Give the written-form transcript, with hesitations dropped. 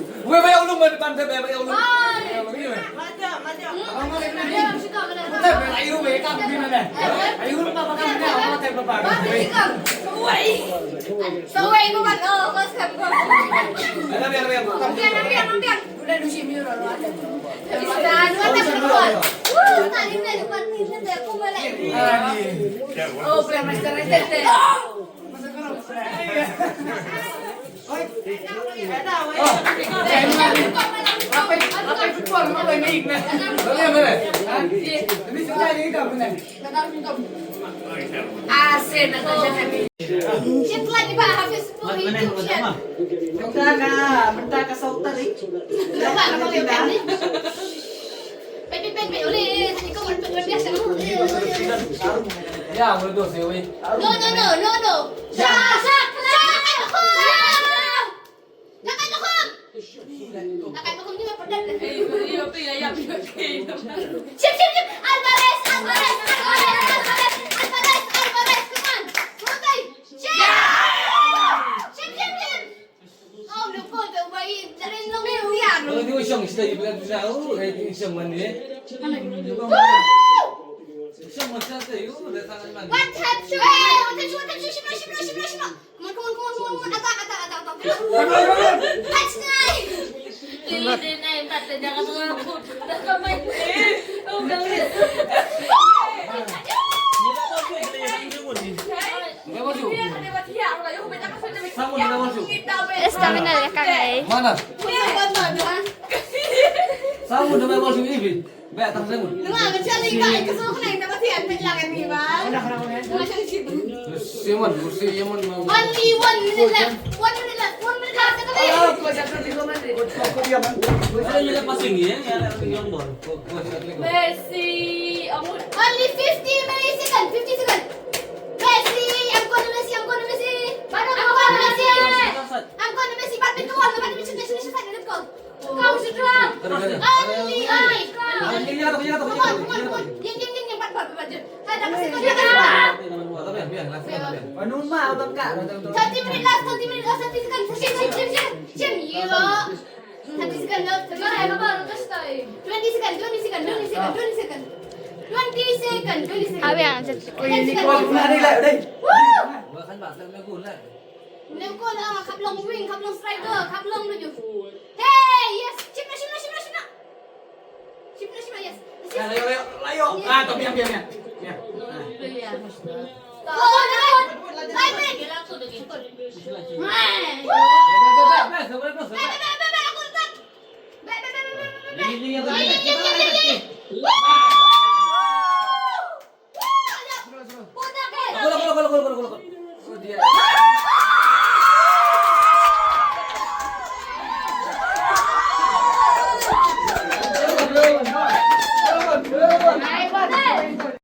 Gue bayar ulung depan saya bayar ulung. Ayo we kam gimana? Ayo lu apa kamu ni? Apa teh bapak? Saway ko man. Oh, mas kam ko. Biar. Udah dusi miro lo ada. Istan, mata keluar. Tadi na depan ni na ko malay. Oh, pero mas terete. Apa football mo ba naik na? Mana? Ini sudah ni ka benar. Asin na to siya. Shit lagi ba habis po ito siya. Benda ka sautan eh. Wala na pag ni. Pepe ulit. Ikaw man biasa mo. Ya, boleh dos ya we. No. Sak. Nakay ko hindi mapadal. Iyo pila ya pila. Chip. Alvarez. Come on. Okay. Chip. Oh, no po. Wait, darin lang mo yan. Ini usang sila ibukan sa ini usang man ni. Usang man sa tayo, datang man. What have you? Shima. Come on. Attack. Touch night. Hindi na yung tatay niya kasi ako. Nakamay. Oh, galit. Kami na kami. Mana? Samu na may masuk ibi. Ba tang samu. Simon, Simon mau. Only 1 minute left. 1 minute left. Ada yang passing ya, yang ball. Messi. Only 50 milliseconds. 50 seconds. Messi, I'm gonna Messi. I'm gonna Messi. Patpin ko. Let's go. Kau si Trump. Only I. Come on. Yang. Pat. Ada kasi ko dito. Anong mautap ka? 30 minutes left. 30 seconds. Sim. Yo. 30 seconds left. 20 seconds. 20 seconds. Abi ang chat. Wag na nila uday. Woo! Bahkan bahasa may gula. Nengko na kaplong wing, kaplong striker, kaplong menuju. Hey, yes. Chip na. Yes. Layo. Ah, tapi yang biar. Oh, naon. Live. Aku letak. Be. Woo!